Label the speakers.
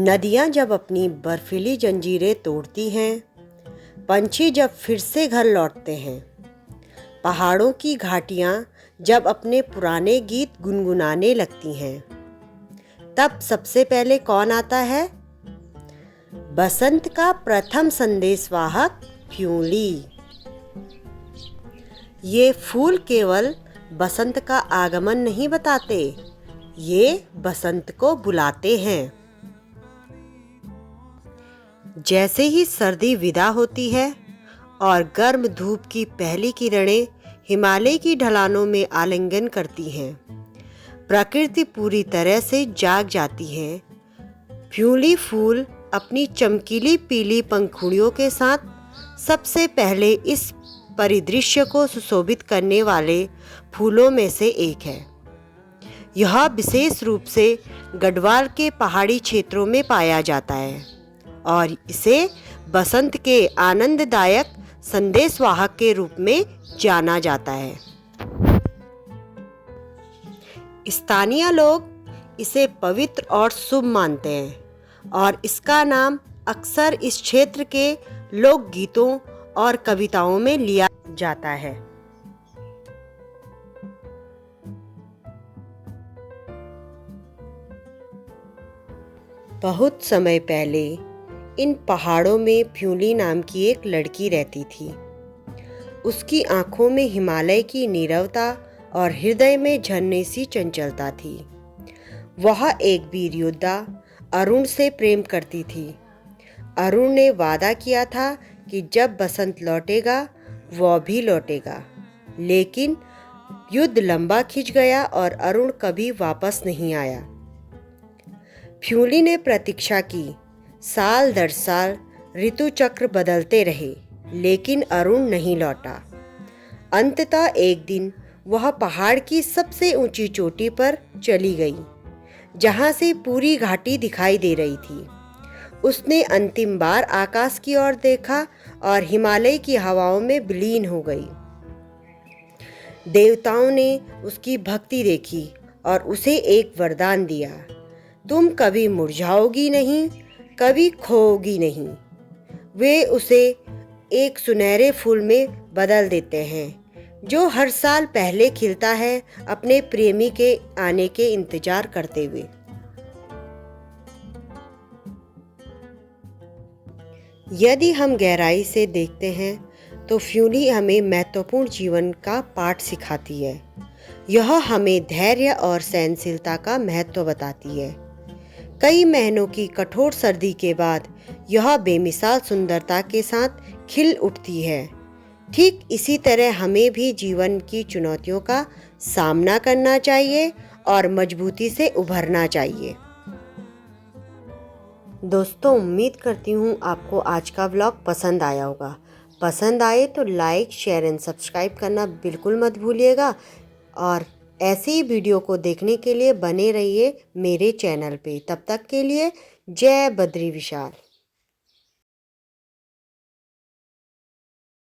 Speaker 1: नदियाँ जब अपनी बर्फीली जंजीरें तोड़ती हैं, पंछी जब फिर से घर लौटते हैं, पहाड़ों की घाटियाँ जब अपने पुराने गीत गुनगुनाने लगती हैं, तब सबसे पहले कौन आता है? बसंत का प्रथम संदेशवाहक फ्यूली। ये फूल केवल बसंत का आगमन नहीं बताते, ये बसंत को बुलाते हैं। जैसे ही सर्दी विदा होती है और गर्म धूप की पहली किरणें हिमालय की ढलानों में आलिंगन करती हैं, प्रकृति पूरी तरह से जाग जाती है। फ्यूली फूल अपनी चमकीली पीली पंखुड़ियों के साथ सबसे पहले इस परिदृश्य को सुशोभित करने वाले फूलों में से एक है। यह विशेष रूप से गढ़वाल के पहाड़ी क्षेत्रों में पाया जाता है और इसे बसंत के आनंददायक संदेशवाहक के रूप में जाना जाता है। स्थानीय लोग इसे पवित्र और शुभ मानते हैं और इसका नाम अक्सर इस क्षेत्र के लोकगीतों और कविताओं में लिया जाता है। बहुत समय पहले इन पहाड़ों में फ्यूली नाम की एक लड़की रहती थी। उसकी आंखों में हिमालय की नीरवता और हृदय में झरने सी चंचलता थी। वह एक वीर योद्धा अरुण से प्रेम करती थी। अरुण ने वादा किया था कि जब बसंत लौटेगा वह भी लौटेगा, लेकिन युद्ध लंबा खिंच गया और अरुण कभी वापस नहीं आया। फ्यूली ने प्रतीक्षा की। साल दर साल ऋतु चक्र बदलते रहे, लेकिन अरुण नहीं लौटा। अंततः एक दिन वह पहाड़ की सबसे ऊंची चोटी पर चली गई, जहां से पूरी घाटी दिखाई दे रही थी। उसने अंतिम बार आकाश की ओर देखा और हिमालय की हवाओं में विलीन हो गई। देवताओं ने उसकी भक्ति देखी और उसे एक वरदान दिया, तुम कभी मुरझाओगी नहीं, कभी खोओगी नहीं। वे उसे एक सुनहरे फूल में बदल देते हैं जो हर साल पहले खिलता है, अपने प्रेमी के आने के इंतजार करते हुए। यदि हम गहराई से देखते हैं तो फ्यूली हमें महत्वपूर्ण जीवन का पाठ सिखाती है। यह हमें धैर्य और सहनशीलता का महत्व बताती है। कई महीनों की कठोर सर्दी के बाद यह बेमिसाल सुंदरता के साथ खिल उठती है। ठीक इसी तरह हमें भी जीवन की चुनौतियों का सामना करना चाहिए और मजबूती से उभरना चाहिए। दोस्तों, उम्मीद करती हूँ आपको आज का व्लॉग पसंद आया होगा। पसंद आए तो लाइक, शेयर एंड सब्सक्राइब करना बिल्कुल मत भूलिएगा और ऐसे ही वीडियो को देखने के लिए बने रहिए मेरे चैनल पे। तब तक के लिए जय बद्री विशाल।